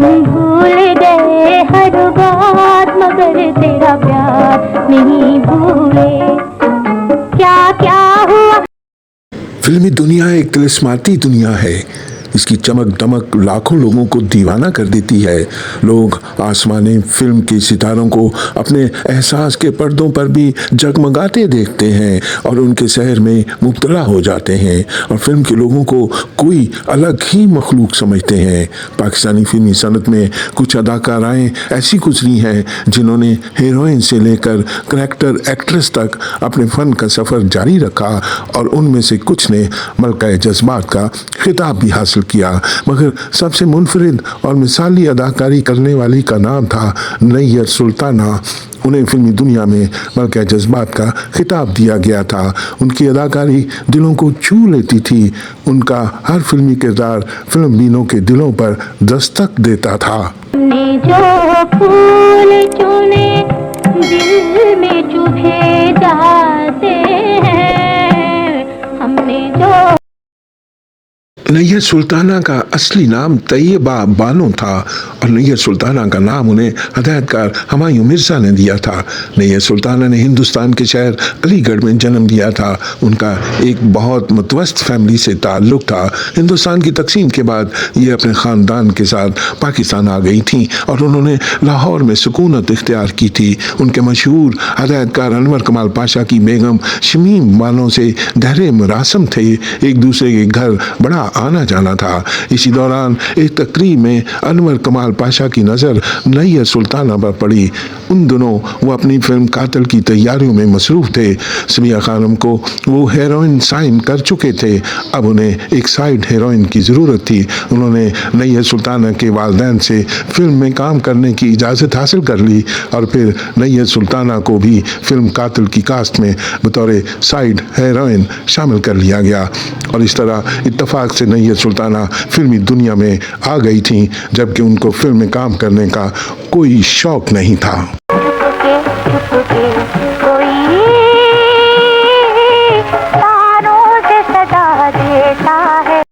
भूल गए हर बात मगर तेरा प्यार नहीं भूले। क्या क्या हुआ। फिल्मी दुनिया एक तिलिस्माती दुनिया है। इसकी चमक दमक लाखों लोगों को दीवाना कर देती है। लोग आसमानी फिल्म के सितारों को अपने एहसास के पर्दों पर भी जगमगाते देखते हैं और उनके शहर में मुब्तला हो जाते हैं और फिल्म के लोगों को कोई अलग ही मखलूक समझते हैं। पाकिस्तानी फिल्मी सनत में कुछ अदाकाराएँ ऐसी गुजरी हैं जिन्होंने हीरोइन से लेकर करैक्टर एक्ट्रेस तक अपने फ़न का सफ़र जारी रखा और उनमें से कुछ ने मलका जज्बात का खिताब भी हासिल किया। मगर सबसे मुनफरिद और मिसाली अदाकारी करने वाली का नाम था नैयर सुल्ताना। उन्हें फिल्मी दुनिया में मलका जज्बात का खिताब दिया गया था। उनकी अदाकारी दिलों को छू लेती थी। उनका हर फिल्मी किरदार फिल्म बीनों के दिलों पर दस्तक देता था। हमने जो फूल चुने दिल में चुभे जाते हैं। हमने जो नैयर सुल्ताना का असली नाम तैयबा बानो था और नैयर सुल्ताना का नाम उन्हें हदायतकार हुमायूं मिर्ज़ा ने दिया था। नैयर सुल्ताना ने हिंदुस्तान के शहर अलीगढ़ में जन्म लिया था। उनका एक बहुत मुतवस्त फैमिली से ताल्लुक़ था। हिंदुस्तान की तकसीम के बाद ये अपने ख़ानदान के साथ पाकिस्तान आ गई थी और उन्होंने लाहौर में सुकूनत इख्तियार की थी। उनके मशहूर हदायतकार अनवर कमाल पाशा की बेगम शमीम बानो से गहरे मुरासम थे। एक दूसरे के घर बड़ा आना जाना था। इसी दौरान एक तकरीब में अनवर कमाल पाशा की नज़र नैयर सुल्ताना पर पड़ी। उन दिनों वो अपनी फिल्म कातिल की तैयारियों में मसरूफ़ थे। सबिया खानम को वो हीरोइन साइन कर चुके थे। अब उन्हें एक साइड हीरोइन की ज़रूरत थी। उन्होंने नैयर सुल्ताना के वालिदैन से फिल्म में काम करने की इजाज़त हासिल कर ली और फिर नैयर सुल्ताना को भी फिल्म कातिल की कास्ट में बतौर साइड हीरोइन शामिल कर लिया गया और इस तरह इत्तफाक से नैयर सुल्ताना फिल्मी दुनिया में आ गई थी, जबकि उनको फिल्म में काम करने का कोई शौक नहीं था। चुपके कोई तारों से सदा देता है।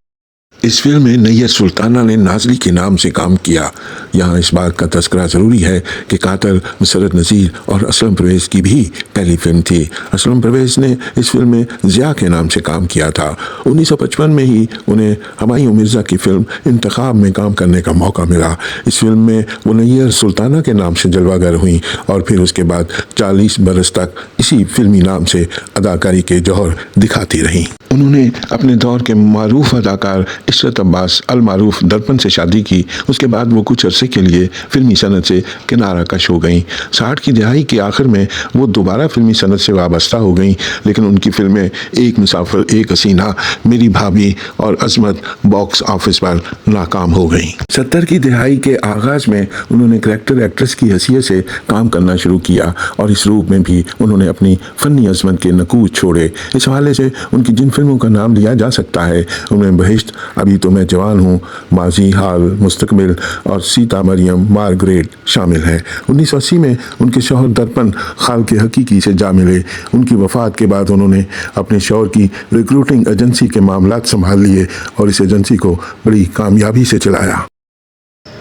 इस फिल्म में नैयर सुल्ताना ने नाज़ली के नाम से काम किया। यहाँ इस बात का तज़किरा ज़रूरी है कि कातिल मसरत नज़ीर और असलम परवेज़ की भी पहली फिल्म थी। असलम परवेज़ ने इस फिल्म में ज़िया के नाम से काम किया था। 1955 में ही उन्हें हुमायूं मिर्ज़ा की फिल्म इंतखाब में काम करने का मौका मिला। इस फिल्म में वो नैयर सुल्ताना के नाम से जलवागर हुई और फिर उसके बाद 40 बरस तक इसी फिल्मी नाम से अदाकारी के जौहर दिखाती रहीं। उन्होंने अपने दौर के मारूफ अदाकार इशरत अब्बास अल मारूफ दर्पण से शादी की। उसके बाद वो कुछ अरसे के लिए फिल्मी सनत से किनारा कश हो गईं। 60 की दहाई के आखिर में वो दोबारा फिल्मी सनत से वाबस्ता हो गईं, लेकिन उनकी फिल्में एक मुसाफिर, एक हसीना, मेरी भाभी और अजमत बॉक्स ऑफिस पर नाकाम हो गईं। 70 की दहाई के आगाज़ में उन्होंने करैक्टर एक्ट्रेस की हैसियत से काम करना शुरू किया और इस रूप में भी उन्होंने अपनी फ़नी अज़मत के नकूज़ छोड़े। इस हवाले से उनकी जिन फिल्मों का नाम लिया जा सकता है उनमें बहिश्त, अभी तो मैं जवान हूँ, माजी, हाल, मुस्तकबिल और सीता मरियम, मार्गरेट शामिल हैं। 1980 में उनके शौहर दर्पण खाल के हकीकी से जा मिले। उनकी वफ़ात के बाद उन्होंने अपने शौहर की रिक्रूटिंग एजेंसी के मामलात संभाल लिए और इस एजेंसी को बड़ी कामयाबी से चलाया।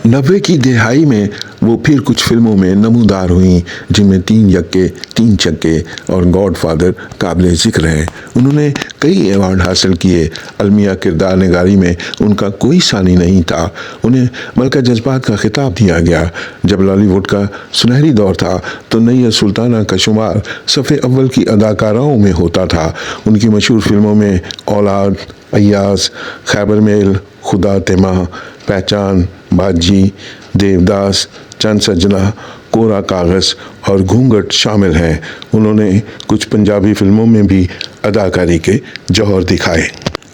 90 की दहाई में वो फिर कुछ फिल्मों में नमूदार हुई, जिनमें 3 यक्के, 3 चक्के और गॉडफादर काबिल ज़िक्र हैं। उन्होंने कई अवार्ड हासिल किए। अलमिया किरदार निगारी में उनका कोई सानी नहीं था। उन्हें मलका जज्बात का खिताब दिया गया। जब बॉलीवुड का सुनहरी दौर था तो नैयर सुल्ताना का शुमार सफ़े अव्वल की अदाकाराओं में होता था। उनकी मशहूर फिल्मों में औलाद, अय्याज़, खैबर मेल, खुदा तेमा, पहचान, बाजी, देवदास, चंद सजना, कोरा कागज़ और घूंघट शामिल हैं। उन्होंने कुछ पंजाबी फिल्मों में भी अदाकारी के जौहर दिखाए।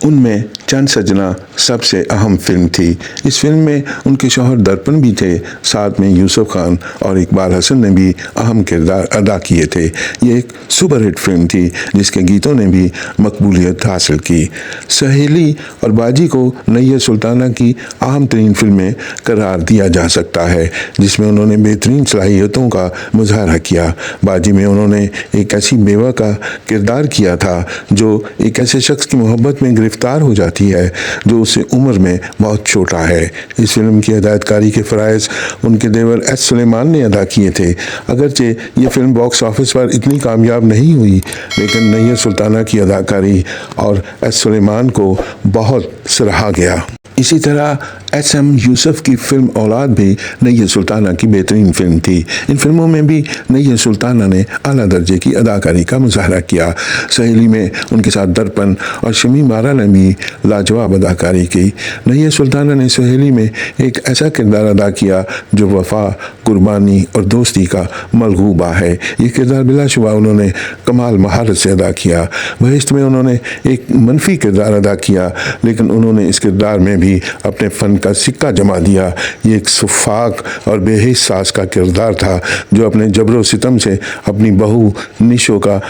उनमें चंद सजना सबसे अहम फिल्म थी। इस फिल्म में उनके शौहर दर्पण भी थे। साथ में यूसुफ खान और इकबाल हसन ने भी अहम किरदार अदा किए थे। ये एक सुपरहिट फिल्म थी जिसके गीतों ने भी मकबूलियत हासिल की। सहेली और बाजी को नैयर सुल्ताना की अहम तरीन फिल्में करार दिया जा सकता है, जिसमें उन्होंने बेहतरीन सलाहियतों का मुजाहरा किया। बाजी में उन्होंने एक ऐसी बेवा का किरदार किया था जो एक ऐसे शख्स की मोहब्बत में गिरफ्तार गिरफ्तार हो जाती है जो उससे उम्र में बहुत छोटा है। इस फिल्म की हिदायतकारी के फ़राइज़ उनके देवर एस सुलेमान ने अदा किए थे। अगरचे ये फिल्म बॉक्स ऑफिस पर इतनी कामयाब नहीं हुई, लेकिन नैयर सुल्ताना की अदाकारी और एस सुलेमान को बहुत सराहा गया। इसी तरह एस.एम. यूसुफ की फिल्म औलाद भी नैयर सुल्ताना की बेहतरीन फिल्म थी। इन फिल्मों में भी नैयर सुल्ताना ने आला दर्जे की अदाकारी का मुजाहरा किया। सहेली में उनके साथ दर्पण और शमीम आरा ने भी लाजवाब अदाकारी की। नैयर सुल्ताना ने सहेली में एक ऐसा किरदार अदा किया जो वफा, कुर्बानी और दोस्ती का मलगूबा है। ये किरदार बिलाशुबा उन्होंने कमाल महारत से अदा किया। बहिश्त में उन्होंने एक मनफी किरदार अदा किया, लेकिन उन्होंने इस किरदार में भी अपने फ़न का सिक्का जमा दिया। ये एक सुफाक और बेहिस सास का किरदार था जो अपने जबरो सितम से अपनी बहू निशो का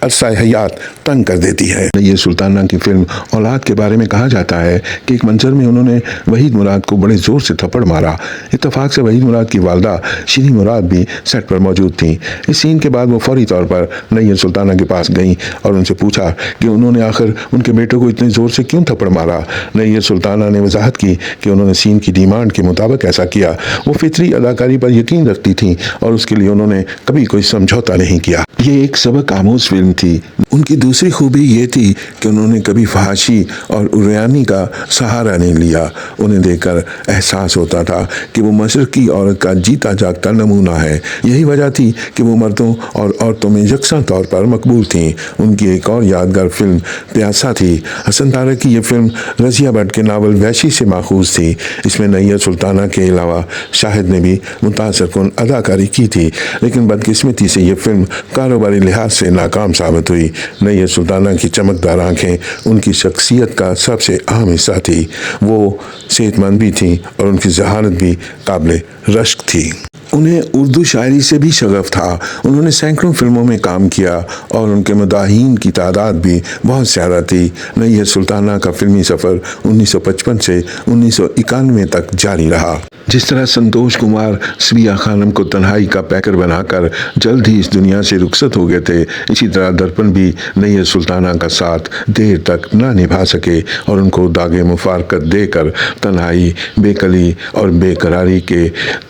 अरसा हयात तंग कर देती है। नैयर सुल्ताना की फिल्म औलाद के बारे में कहा जाता है कि एक मंजर में उन्होंने वहीद मुराद को बड़े ज़ोर से थप्पड़ मारा। इत्तफाक से वहीद मुराद की वालदा शीरी मुराद भी सेट पर मौजूद थी। इस सीन के बाद वो फौरी तौर पर नैयर सुल्ताना के पास गई और उनसे पूछा कि उन्होंने आखिर उनके बेटे को इतने ज़ोर से क्यों थप्पड़ मारा। नैयर सुल्ताना ने वजाहत की कि उन्होंने सीन की डिमांड के मुताबिक ऐसा किया। वो फितरी अदाकारी पर यकीन रखती थी और उसके लिए उन्होंने कभी कोई समझौता नहीं किया। ये एक सबक आमोज फिल्म थी। उनकी दूसरी खूबी ये थी कि उन्होंने कभी फहाशी और उरियानी का सहारा नहीं लिया। उन्हें देखकर एहसास होता था कि वो मशरकी औरत का जीता जागता नमूना है। यही वजह थी कि वो मर्दों और औरतों में यकसा तौर पर मकबूल थीं। उनकी एक और यादगार फिल्म प्यासा थी। हसन तारक की यह फिल्म रज़िया भट्ट के नावल वैशी से माखूज थी। इसमें नैयर सुल्ताना के अलावा शाहिद ने भी मुतासर कुन अदाकारी की थी, लेकिन बदकिस्मती से यह फिल्म कारोबारी लिहाज से नाकाम साबित हुई। नैयर सुल्ताना की चमकदार आंखें उनकी शख्सियत का सबसे अहम हिस्सा थी। वो सेहतमंद भी थी और उनकी जहानत भी काबिल रश्क थी। उन्हें उर्दू शायरी से भी शगफ था। उन्होंने सैकड़ों फिल्मों में काम किया और उनके मदाहीन की तादाद भी बहुत ज़्यादा थी। नैयर सुल्ताना का फिल्मी सफ़र 1955 से 1991 तक जारी रहा। जिस तरह संतोष कुमार स्बिया खानम को तन्हाई का पैकर बनाकर जल्द ही इस दुनिया से रुखसत हो गए थे, इसी तरह दर्पण भी नैयर सुल्ताना का साथ देर तक ना निभा सके और उनको दागे मुफारकत देकर तन्हाई, बेकली और बेकरारी के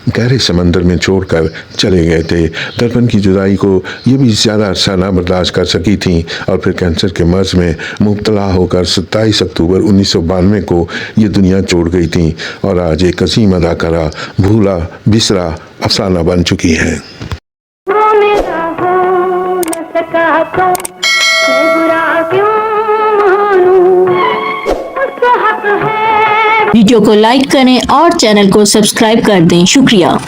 गहरे समंदर में छोड़कर चले गए थे। दर्पण की जुदाई को ये भी ज़्यादा अरसा ना बर्दाश्त कर सकी थी और फिर कैंसर के मर्ज में मुब्तला होकर 27 अक्टूबर 1992 को ये दुनिया छोड़ गई थी और आज एक अजीम अदाकारा भूला बिसरा अफसाना बन चुकी है। वीडियो को लाइक करें और चैनल को सब्सक्राइब कर दें। शुक्रिया।